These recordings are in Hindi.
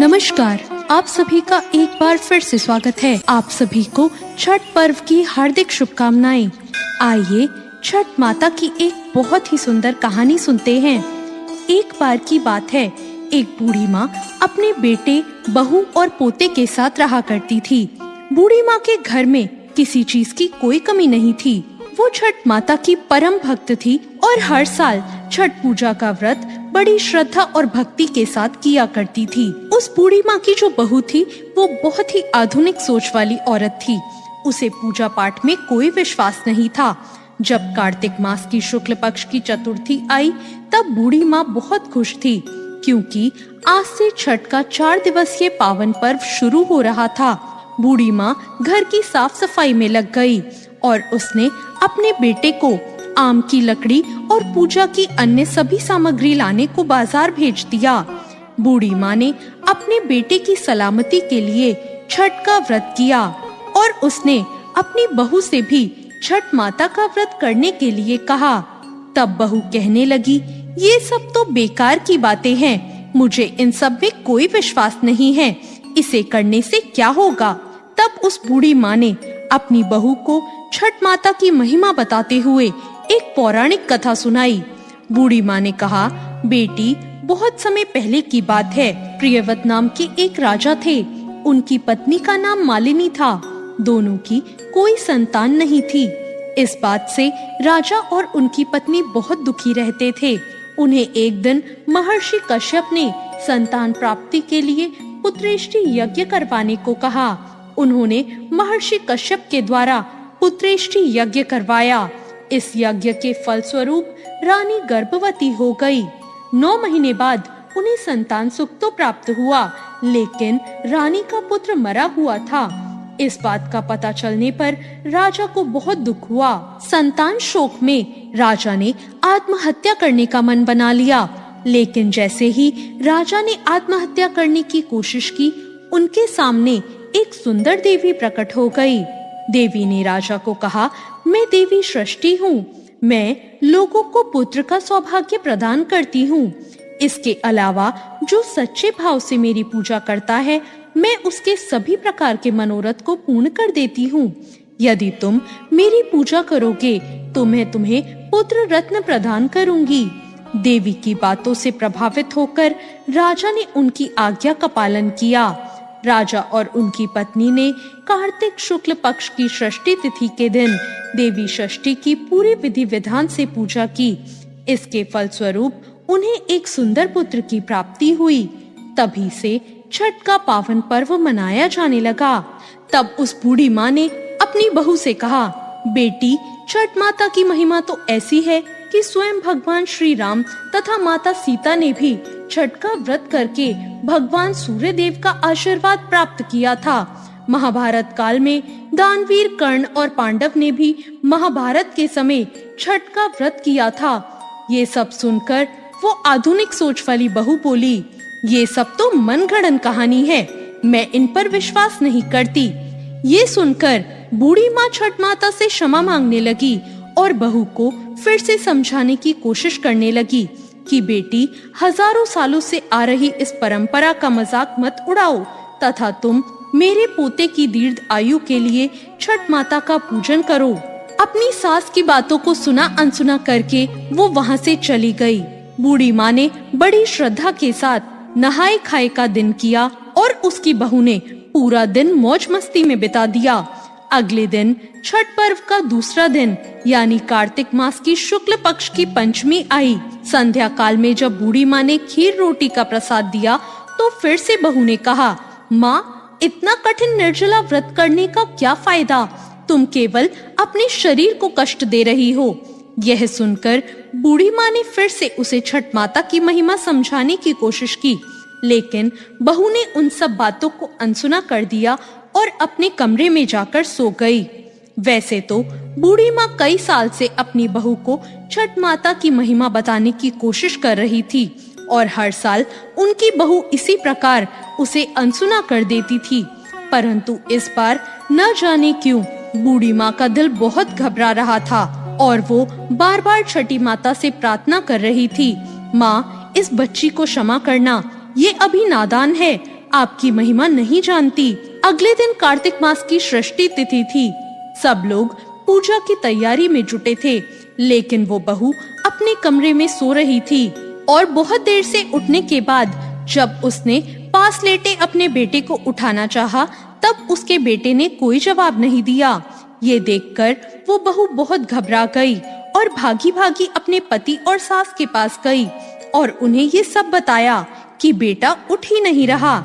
नमस्कार, आप सभी का एक बार फिर से स्वागत है। आप सभी को छठ पर्व की हार्दिक शुभकामनाएं। आइए छठ माता की एक बहुत ही सुंदर कहानी सुनते हैं। एक बार की बात है, एक बूढ़ी माँ अपने बेटे, बहू और पोते के साथ रहा करती थी। बूढ़ी माँ के घर में किसी चीज की कोई कमी नहीं थी। वो छठ माता की परम भक्त थी और हर साल छठ पूजा का व्रत बड़ी श्रद्धा और भक्ति के साथ किया करती थी। उस बूढ़ी माँ की जो बहू थी वो बहुत ही आधुनिक सोच वाली औरत थी। उसे पूजा पाठ में कोई विश्वास नहीं था। जब कार्तिक मास की शुक्ल पक्ष की चतुर्थी आई तब बूढ़ी माँ बहुत खुश थी, क्योंकि आज से छठ का 4 दिवसीय पावन पर्व शुरू हो रहा था। बूढ़ी माँ घर की साफ सफाई में लग गई और उसने अपने बेटे को आम की लकड़ी और पूजा की अन्य सभी सामग्री लाने को बाजार भेज दिया। बूढ़ी माँ ने अपने बेटे की सलामती के लिए छठ का व्रत किया और उसने अपनी बहू से भी छठ माता का व्रत करने के लिए कहा। तब बहू कहने लगी, ये सब तो बेकार की बातें हैं, मुझे इन सब में कोई विश्वास नहीं है, इसे करने से क्या होगा। तब उस बूढ़ी माँ ने अपनी बहू को छठ माता की महिमा बताते हुए एक पौराणिक कथा सुनाई। बूढ़ी माँ ने कहा, बेटी, बहुत समय पहले की बात है। प्रियव्रत नाम के एक राजा थे। उनकी पत्नी का नाम मालिनी था। दोनों की कोई संतान नहीं थी। इस बात से राजा और उनकी पत्नी बहुत दुखी रहते थे। उन्हें एक दिन महर्षि कश्यप ने संतान प्राप्ति के लिए पुत्रेष्टि यज्ञ करवाने को कहा। उन्होंने महर्षि कश्यप के द्वारा पुत्रेष्टि यज्ञ करवाया। इस यज्ञ के फलस्वरूप रानी गर्भवती हो गई। 9 महीने बाद उन्हें संतान सुख तो प्राप्त हुआ, लेकिन रानी का पुत्र मरा हुआ था। इस बात का पता चलने पर राजा को बहुत दुख हुआ। संतान शोक में राजा ने आत्महत्या करने का मन बना लिया, लेकिन जैसे ही राजा ने आत्महत्या करने की कोशिश की, उनके सामने एक सुंदर देवी प्रकट हो गई। देवी ने राजा को कहा, मैं देवी सृष्टि हूँ। मैं लोगों को पुत्र का सौभाग्य प्रदान करती हूँ। इसके अलावा जो सच्चे भाव से मेरी पूजा करता है, मैं उसके सभी प्रकार के मनोरथ को पूर्ण कर देती हूँ। यदि तुम मेरी पूजा करोगे तो मैं तुम्हें पुत्र रत्न प्रदान करूँगी। देवी की बातों से प्रभावित होकर राजा ने उनकी आज्ञा का पालन किया। राजा और उनकी पत्नी ने कार्तिक शुक्ल पक्ष की षष्ठी तिथि के दिन देवी षष्ठी की पूरी विधि विधान से पूजा की। इसके फलस्वरूप उन्हें एक सुंदर पुत्र की प्राप्ति हुई। तभी से छठ का पावन पर्व मनाया जाने लगा। तब उस बूढ़ी माँ ने अपनी बहू से कहा, बेटी, छठ माता की महिमा तो ऐसी है कि स्वयं भगवान श्री राम तथा माता सीता ने भी छठ का व्रत करके भगवान सूर्य देव का आशीर्वाद प्राप्त किया था। महाभारत काल में दानवीर कर्ण और पांडव ने भी महाभारत के समय छठ का व्रत किया था। ये सब सुनकर वो आधुनिक सोच वाली बहू बोली, ये सब तो मनगढ़ंत कहानी है, मैं इन पर विश्वास नहीं करती। ये सुनकर बूढ़ी माँ छठ माता से क्षमा मांगने लगी और बहू को फिर से समझाने की कोशिश करने लगी कि बेटी, हजारों सालों से आ रही इस परंपरा का मजाक मत उड़ाओ तथा तुम मेरे पोते की दीर्घ आयु के लिए छठ माता का पूजन करो। अपनी सास की बातों को सुना अनसुना करके वो वहाँ से चली गई। बूढ़ी माँ ने बड़ी श्रद्धा के साथ नहाए खाए का दिन किया और उसकी बहू ने पूरा दिन मौज मस्ती में बिता दिया। अगले दिन छठ पर्व का दूसरा दिन यानी कार्तिक मास की शुक्ल पक्ष की पंचमी आई। संध्या काल में जब बूढ़ी माँ ने खीर रोटी का प्रसाद दिया तो फिर से बहू ने कहा, माँ, इतना कठिन निर्जला व्रत करने का क्या फायदा? तुम केवल अपने शरीर को कष्ट दे रही हो। यह सुनकर बूढ़ी माँ ने फिर से उसे छठ माता की महिमा समझाने की कोशिश की, लेकिन बहू ने उन सब बातों को अनसुना कर दिया और अपने कमरे में जाकर सो गई। वैसे तो बूढ़ी माँ कई साल से अपनी बहू को छठ माता की महिमा बताने की कोशिश कर रही थी और हर साल उनकी बहू इसी प्रकार उसे अनसुना कर देती थी, परंतु इस बार न जाने क्यों बूढ़ी माँ का दिल बहुत घबरा रहा था और वो बार बार छठी माता से प्रार्थना कर रही थी, माँ, इस बच्ची को क्षमा करना, ये अभी नादान है, आपकी महिमा नहीं जानती। अगले दिन कार्तिक मास की षष्ठी तिथि थी। सब लोग पूजा की तैयारी में जुटे थे, लेकिन वो बहू अपने कमरे में सो रही थी और बहुत देर से उठने के बाद जब उसने पास लेटे अपने बेटे को उठाना चाहा, तब उसके बेटे ने कोई जवाब नहीं दिया। ये देखकर वो बहू बहुत घबरा गई और भागी भागी अपने पति और सास के पास गई और उन्हें ये सब बताया कि बेटा उठ ही नहीं रहा।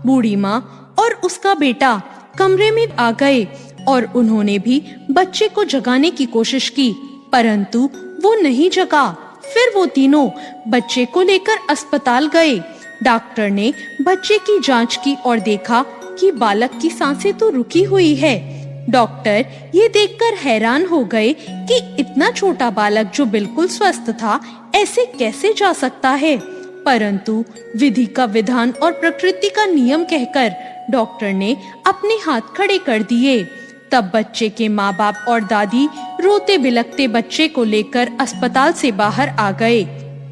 बूढ़ी माँ और उसका बेटा कमरे में आ गए और उन्होंने भी बच्चे को जगाने की कोशिश की, परंतु वो नहीं जगा। फिर वो तीनों बच्चे को लेकर अस्पताल गए। डॉक्टर ने बच्चे की जांच की और देखा कि बालक की सांसें तो रुकी हुई है। डॉक्टर ये देखकर हैरान हो गए कि इतना छोटा बालक जो बिल्कुल स्वस्थ था, ऐसे कैसे जा सकता है। परंतु विधि का विधान और प्रकृति का नियम कहकर डॉक्टर ने अपने हाथ खड़े कर दिए। तब बच्चे के माँ बाप और दादी रोते बिलखते बच्चे को लेकर अस्पताल से बाहर आ गए।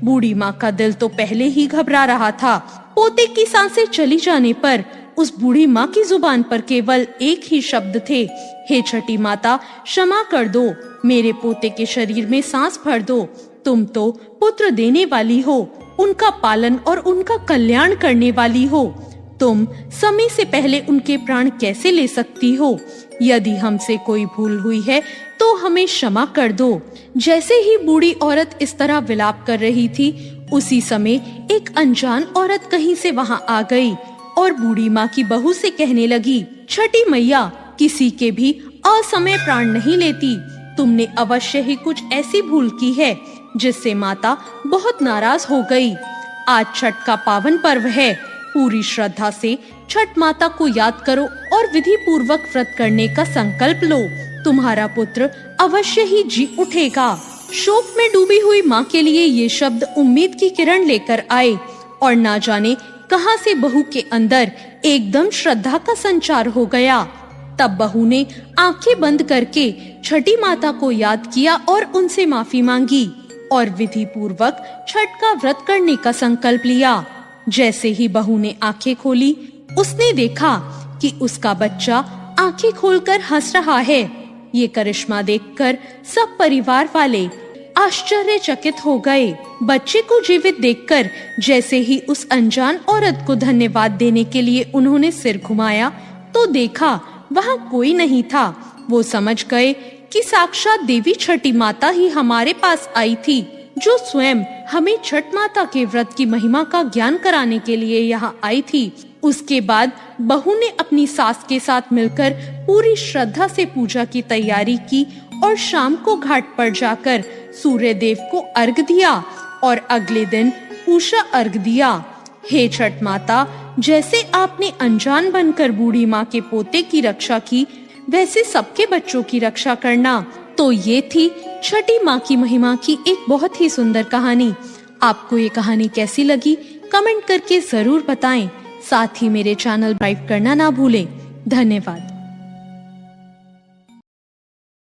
बूढ़ी माँ का दिल तो पहले ही घबरा रहा था। पोते की सांसें चली जाने पर उस बूढ़ी माँ की जुबान पर केवल एक ही शब्द थे, हे छठी माता, क्षमा कर दो, मेरे पोते के शरीर में सांस भर दो। तुम तो पुत्र देने वाली हो, उनका पालन और उनका कल्याण करने वाली हो। तुम समय से पहले उनके प्राण कैसे ले सकती हो? यदि हमसे कोई भूल हुई है तो हमें क्षमा कर दो। जैसे ही बूढ़ी औरत इस तरह विलाप कर रही थी, उसी समय एक अनजान औरत कहीं से वहां आ गई और बूढ़ी माँ की बहू से कहने लगी, छठी मैया किसी के भी असमय प्राण नहीं लेती। तुमने अवश्य ही कुछ ऐसी भूल की है जिससे माता बहुत नाराज हो गई। आज छठ का पावन पर्व है। पूरी श्रद्धा से छठ माता को याद करो और विधि पूर्वक व्रत करने का संकल्प लो। तुम्हारा पुत्र अवश्य ही जी उठेगा। शोक में डूबी हुई माँ के लिए ये शब्द उम्मीद की किरण लेकर आए और ना जाने कहां से बहू के अंदर एकदम श्रद्धा का संचार हो गया। तब बहू ने आंखें बंद करके छठी माता को याद किया और उनसे माफी मांगी और विधि पूर्वक छठ का व्रत करने का संकल्प लिया। जैसे ही बहू ने आंखें खोली, उसने देखा कि उसका बच्चा आंखें खोलकर हंस रहा है। ये करिश्मा देखकर सब परिवार वाले आश्चर्यचकित हो गए। बच्चे को जीवित देखकर जैसे ही उस अनजान औरत को धन्यवाद देने के लिए उन्होंने सिर घुमाया, तो देखा वहाँ कोई नहीं था। वो समझ गए कि साक्षात देवी छठी माता ही हमारे पास आई थी, जो स्वयं हमें छठ माता के व्रत की महिमा का ज्ञान कराने के लिए यहाँ आई थी। उसके बाद बहू ने अपनी सास के साथ मिलकर पूरी श्रद्धा से पूजा की तैयारी की और शाम को घाट पर जाकर सूर्य देव को अर्घ दिया और अगले दिन उषा अर्घ दिया। हे छठ माता, जैसे आपने अनजान बनकर बूढ़ी माँ के पोते की रक्षा की, वैसे सबके बच्चों की रक्षा करना। तो ये थी छठी माँ की महिमा की एक बहुत ही सुंदर कहानी। आपको ये कहानी कैसी लगी कमेंट करके जरूर बताएं। साथ ही मेरे चैनल सब्सक्राइब करना ना भूलें। धन्यवाद।